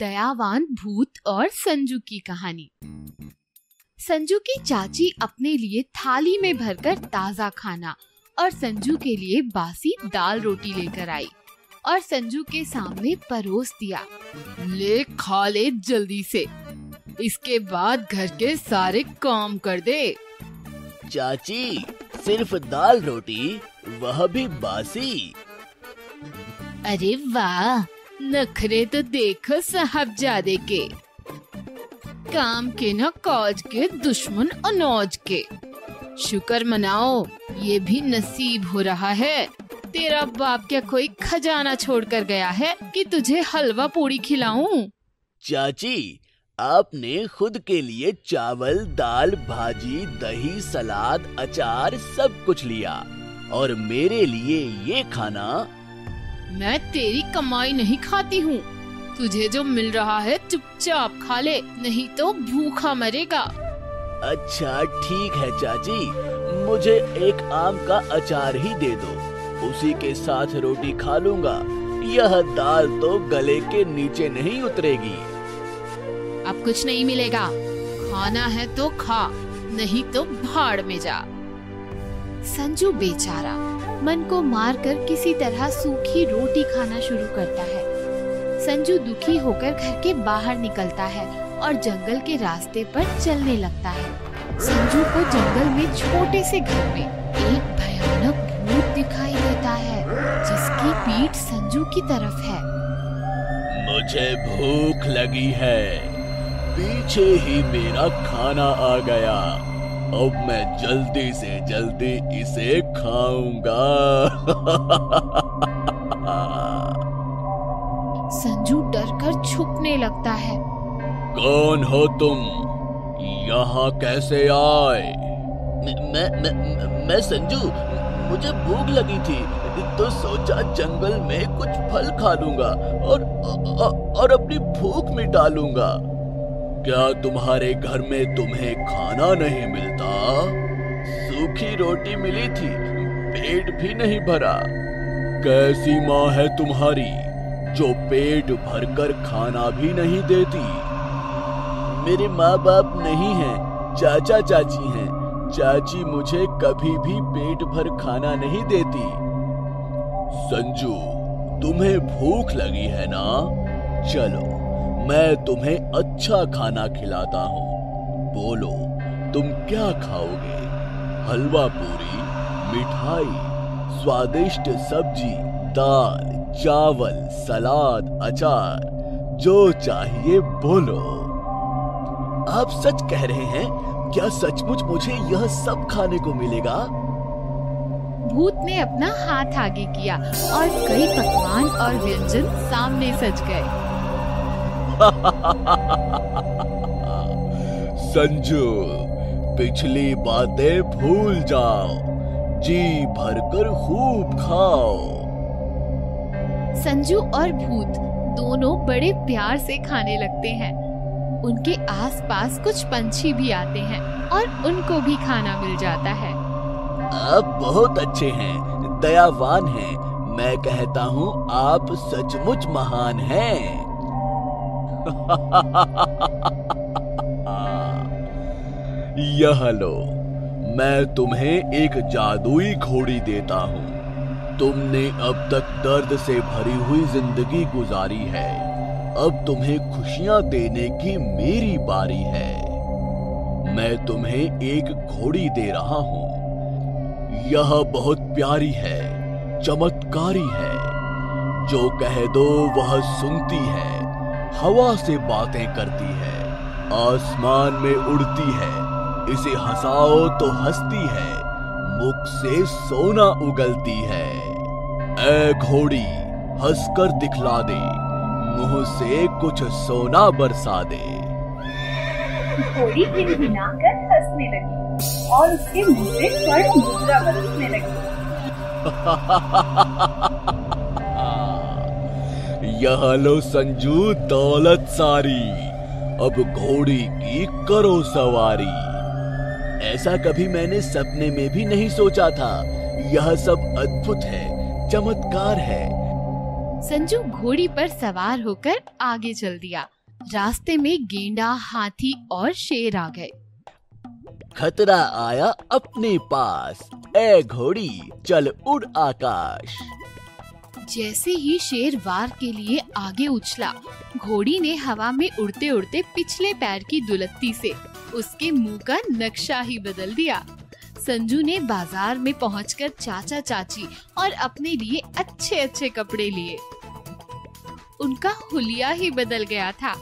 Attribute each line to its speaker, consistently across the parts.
Speaker 1: दयावान भूत और संजू की कहानी। संजू की चाची अपने लिए थाली में भरकर ताजा खाना और संजू के लिए बासी दाल रोटी लेकर आई और संजू के सामने परोस दिया। ले खा ले जल्दी से, इसके बाद घर के सारे काम कर दे।
Speaker 2: चाची, सिर्फ दाल रोटी, वह भी बासी?
Speaker 1: अरे वाह, नखरे तो देखो साहबजादे के, काम के न काज के, दुश्मन अनाज के। शुक्र मनाओ, ये भी नसीब हो रहा है। तेरा बाप क्या कोई खजाना छोड़कर गया है कि तुझे हलवा पूड़ी खिलाऊं?
Speaker 2: चाची, आपने खुद के लिए चावल, दाल, भाजी, दही, सलाद, अचार सब कुछ लिया और मेरे लिए ये खाना?
Speaker 1: मैं तेरी कमाई नहीं खाती हूँ। तुझे जो मिल रहा है चुपचाप खा ले, नहीं तो भूखा मरेगा।
Speaker 2: अच्छा ठीक है चाची, मुझे एक आम का अचार ही दे दो, उसी के साथ रोटी खा लूंगा। यह दाल तो गले के नीचे नहीं उतरेगी।
Speaker 1: अब कुछ नहीं मिलेगा, खाना है तो खा, नहीं तो भाड़ में जा। संजू बेचारा मन को मारकर किसी तरह सूखी रोटी खाना शुरू करता है। संजू दुखी होकर घर के बाहर निकलता है और जंगल के रास्ते पर चलने लगता है। संजू को जंगल में छोटे से घर में एक भयानक भूत दिखाई देता है, जिसकी पीठ संजू की तरफ है।
Speaker 2: मुझे भूख लगी है, पीछे ही मेरा खाना आ गया। अब मैं जल्दी से जल्दी इसे खाऊंगा।
Speaker 1: संजू डरकर छुपने लगता है।
Speaker 2: कौन हो तुम? यहाँ कैसे आए? मैं संजू, मुझे भूख लगी थी तो सोचा जंगल में कुछ फल खा लूंगा और अपनी भूख मिटा लूंगा। क्या तुम्हारे घर में तुम्हें खाना नहीं मिलता? सूखी रोटी मिली थी, पेट भी नहीं भरा। कैसी माँ है तुम्हारी जो पेट भरकर खाना भी नहीं देती? मेरे माँ बाप नहीं हैं, चाचा चाची हैं। चाची मुझे कभी भी पेट भर खाना नहीं देती। संजू, तुम्हें भूख लगी है ना? चलो मैं तुम्हें अच्छा खाना खिलाता हूँ। बोलो, तुम क्या खाओगे? हलवा पूरी, मिठाई, स्वादिष्ट सब्जी, दाल, चावल, सलाद, अचार, जो चाहिए बोलो। आप सच कह रहे हैं? क्या सचमुच मुझे यह सब खाने को मिलेगा?
Speaker 1: भूत ने अपना हाथ आगे किया और कई पकवान और व्यंजन सामने सज गए।
Speaker 2: संजू, पिछली बातें भूल जाओ, जी भरकर खूब खाओ।
Speaker 1: संजू और भूत दोनों बड़े प्यार से खाने लगते हैं। उनके आसपास कुछ पंछी भी आते हैं और उनको भी खाना मिल जाता है।
Speaker 2: आप बहुत अच्छे हैं, दयावान हैं। मैं कहता हूँ आप सचमुच महान हैं। यह लो, मैं तुम्हें एक जादुई घोड़ी देता हूँ। तुमने अब तक दर्द से भरी हुई जिंदगी गुजारी है, अब तुम्हें खुशियां देने की मेरी बारी है। मैं तुम्हें एक घोड़ी दे रहा हूँ। यह बहुत प्यारी है, चमत्कारी है। जो कह दो वह सुनती है, हवा से बातें करती है, आसमान में उड़ती है। इसे हंसाओ तो हंसती है, मुख से सोना उगलती है। ऐ घोड़ी, हंसकर दिखला दे, मुंह से कुछ सोना बरसा दे।
Speaker 3: घोड़ी गिनगिनाकर हंसने लगी और उसके मुंह से स्वर्ण मुद्रा बरसने लगी।
Speaker 2: यह लो संजू, दौलत सारी, अब घोड़ी की करो सवारी। ऐसा कभी मैंने सपने में भी नहीं सोचा था। यह सब अद्भुत है, चमत्कार है।
Speaker 1: संजू घोड़ी पर सवार होकर आगे चल दिया। रास्ते में गेंडा, हाथी और शेर आ गए।
Speaker 2: खतरा आया अपने पास, ए घोड़ी चल उड़ आकाश।
Speaker 1: जैसे ही शेर वार के लिए आगे उछला, घोड़ी ने हवा में उड़ते उड़ते पिछले पैर की दुलत्ती से उसके मुंह का नक्शा ही बदल दिया। संजू ने बाजार में पहुंचकर चाचा चाची और अपने लिए अच्छे अच्छे कपड़े लिए। उनका हुलिया ही बदल गया था।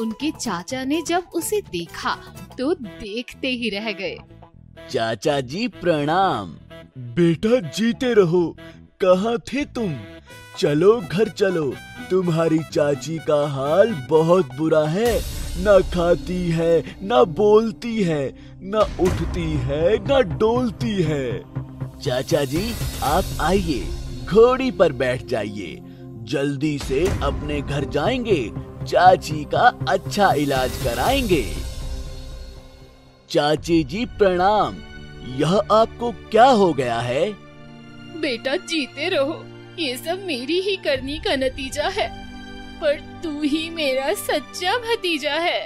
Speaker 1: उनके चाचा ने जब उसे देखा तो देखते ही रह गए।
Speaker 2: चाचा जी प्रणाम। बेटा जीते रहो, कहाँ थे तुम? चलो घर चलो, तुम्हारी चाची का हाल बहुत बुरा है। न खाती है, न बोलती है, न उठती है, न डोलती है। चाचा जी आप आइए, घोड़ी पर बैठ जाइए। जल्दी से अपने घर जाएंगे, चाची का अच्छा इलाज कराएंगे। चाची जी प्रणाम। यह आपको क्या हो गया है?
Speaker 1: बेटा जीते रहो, ये सब मेरी ही करनी का नतीजा है। पर तू ही मेरा सच्चा भतीजा है।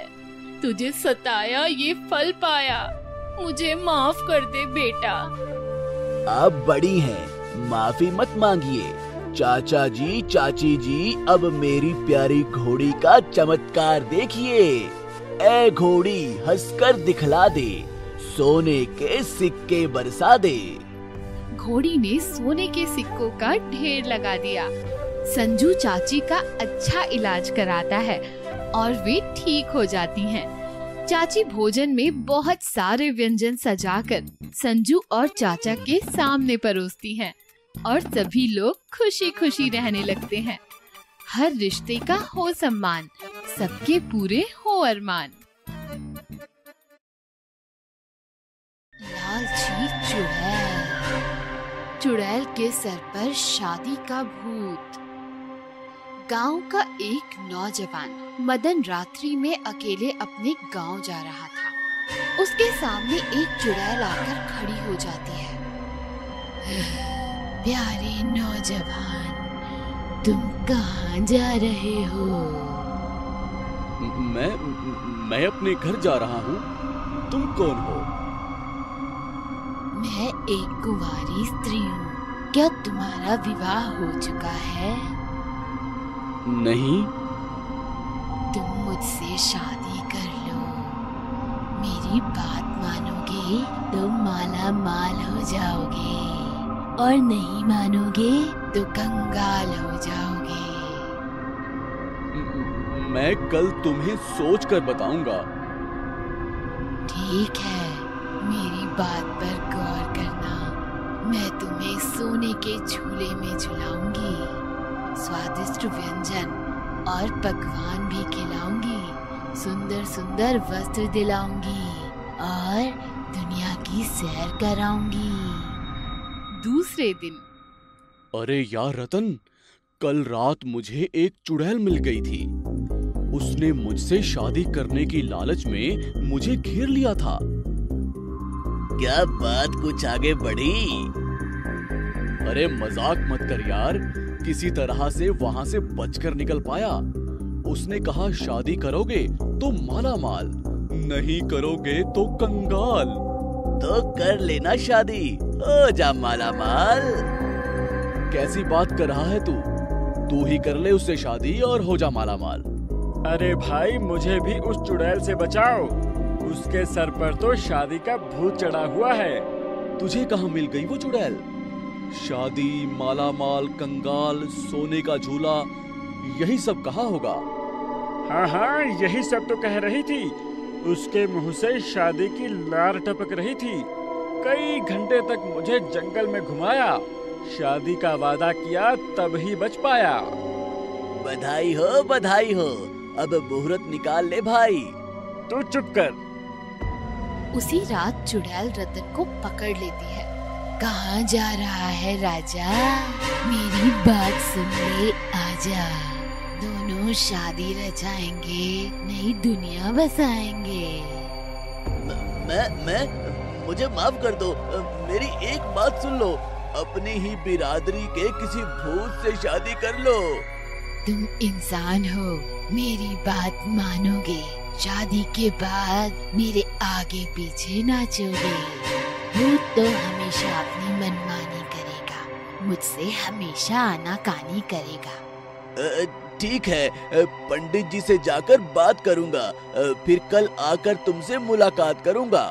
Speaker 1: तुझे सताया, ये फल पाया। मुझे माफ कर दे बेटा।
Speaker 2: आप बड़ी हैं, माफी मत मांगिए। चाचा जी, चाची जी, अब मेरी प्यारी घोड़ी का चमत्कार देखिए। ए घोड़ी हंसकर दिखला दे, सोने के सिक्के बरसा दे।
Speaker 1: घोड़ी ने सोने के सिक्कों का ढेर लगा दिया। संजू चाची का अच्छा इलाज कराता है और वे ठीक हो जाती हैं। चाची भोजन में बहुत सारे व्यंजन सजाकर संजू और चाचा के सामने परोसती हैं और सभी लोग खुशी खुशी रहने लगते हैं। हर रिश्ते का हो सम्मान, सबके पूरे हो अरमान। लालची चुड़ैल। चुड़ैल के सर पर शादी का भूत। गांव का एक नौजवान मदन रात्रि में अकेले अपने गांव जा रहा था। उसके सामने एक चुड़ैल आकर खड़ी हो जाती है। प्यारे नौजवान, तुम कहाँ जा रहे हो?
Speaker 2: मैं अपने घर जा रहा हूँ। तुम कौन हो?
Speaker 1: मैं एक कुंवारी स्त्री हूँ। क्या तुम्हारा विवाह हो चुका है?
Speaker 2: नहीं।
Speaker 1: तुम मुझसे शादी कर लो। मेरी बात मानोगे तो माला माल हो जाओगे और नहीं मानोगे तो कंगाल हो जाओगे।
Speaker 2: मैं कल तुम्हें सोच कर बताऊंगा।
Speaker 1: ठीक है, मेरी बात पर गौर करना। मैं तुम्हें सोने के झूले में झुलाऊंगी, स्वादिष्ट व्यंजन और पकवान भी खिलाऊंगी, सुंदर सुंदर वस्त्र दिलाऊंगी और दुनिया की सैर कराऊंगी। दूसरे दिन।
Speaker 2: अरे यार रतन, कल रात मुझे एक चुड़ैल मिल गई थी। उसने मुझसे शादी करने की लालच में मुझे घेर लिया था। क्या बात कुछ आगे बढ़ी? अरे मजाक मत कर यार, किसी तरह से वहाँ से बचकर निकल पाया। उसने कहा शादी करोगे तो माला माल, नहीं करोगे तो कंगाल। तो कर लेना शादी, हो जा माला माल। कैसी बात कर रहा है तू? तू ही कर ले उससे शादी और हो जा माला माल।
Speaker 4: अरे भाई, मुझे भी उस चुड़ैल से बचाओ। उसके सर पर तो शादी का भूत चढ़ा हुआ है।
Speaker 2: तुझे कहाँ मिल गई वो चुड़ैल? शादी, माला माल, कंगाल, सोने का झूला, यही सब कहा होगा।
Speaker 4: हाँ हाँ, यही सब तो कह रही थी। उसके मुंह से शादी की लार टपक रही थी। कई घंटे तक मुझे जंगल में घुमाया, शादी का वादा किया तब ही बच पाया।
Speaker 2: बधाई हो, बधाई हो। अब मुहूर्त निकाल ले भाई।
Speaker 4: तू चुप कर।
Speaker 1: उसी रात चुड़ैल रतन को पकड़ लेती है। कहाँ जा रहा है राजा? मेरी बात सुन ले, आजा। दोनों शादी रचाएंगे, नई दुनिया बसाएंगे।
Speaker 2: मैं मुझे माफ कर दो। मेरी एक बात सुन लो। अपनी ही बिरादरी के किसी भूत से शादी कर लो।
Speaker 1: तुम इंसान हो, मेरी बात मानोगे, शादी के बाद मेरे आगे पीछे नाचोगे। भूत तो हमेशा अपनी मनमानी करेगा, मुझसे हमेशा आनाकानी करेगा।
Speaker 2: ठीक है, पंडित जी से जाकर बात करूंगा, फिर कल आकर तुमसे मुलाकात करूंगा।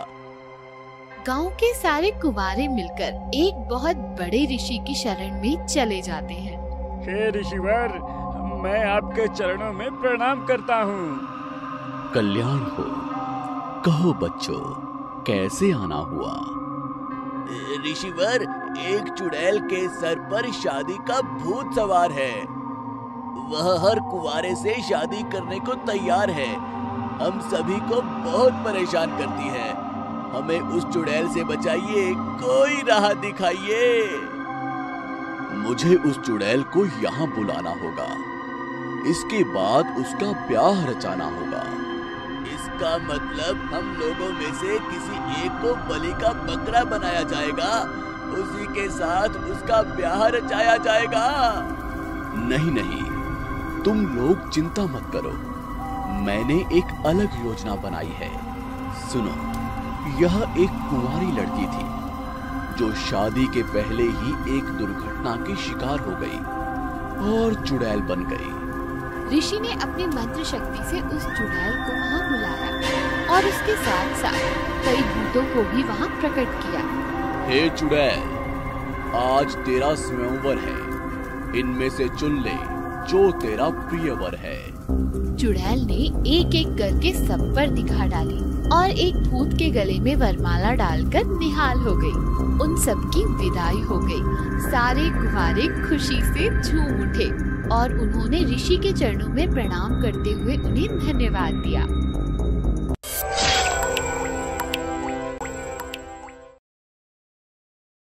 Speaker 1: गांव के सारे कुंवारे मिलकर एक बहुत बड़े ऋषि की शरण में चले जाते हैं।
Speaker 4: हे ऋषिवर, मैं आपके चरणों में प्रणाम करता हूँ।
Speaker 2: कल्याण हो। कहो बच्चों, कैसे आना हुआ? ऋषिवर, एक चुड़ैल के सर पर शादी का भूत सवार है। वह हर कुंवारे से शादी करने को तैयार है। हम सभी को बहुत परेशान करती है। हमें उस चुड़ैल से बचाइए, कोई राह दिखाइए। मुझे उस चुड़ैल को यहाँ बुलाना होगा। इसके बाद उसका ब्याह रचाना होगा। इसका मतलब हम लोगों में से किसी एक को बलि का बकरा बनाया जाएगा, उसी के साथ उसका ब्याह रचाया जाएगा। नहीं नहीं, तुम लोग चिंता मत करो, मैंने एक अलग योजना बनाई है। सुनो, यह एक कुंवारी लड़की थी जो शादी के पहले ही एक दुर्घटना की शिकार हो गई और चुड़ैल बन गई।
Speaker 1: ऋषि ने अपनी मंत्र शक्ति से उस चुड़ैल को वहाँ बुलाया और उसके साथ साथ कई भूतों को भी वहाँ प्रकट किया।
Speaker 2: हे चुड़ैल, आज तेरा स्वयंवर है, इनमें से चुन ले जो तेरा प्रिय वर है।
Speaker 1: चुड़ैल ने एक एक करके सब पर दिखा डाली और एक भूत के गले में वरमाला डालकर निहाल हो गई। उन सब की विदाई हो गई। सारे कुंवारे खुशी से झूम उठे और उन्होंने ऋषि के चरणों में प्रणाम करते हुए उन्हें धन्यवाद दिया।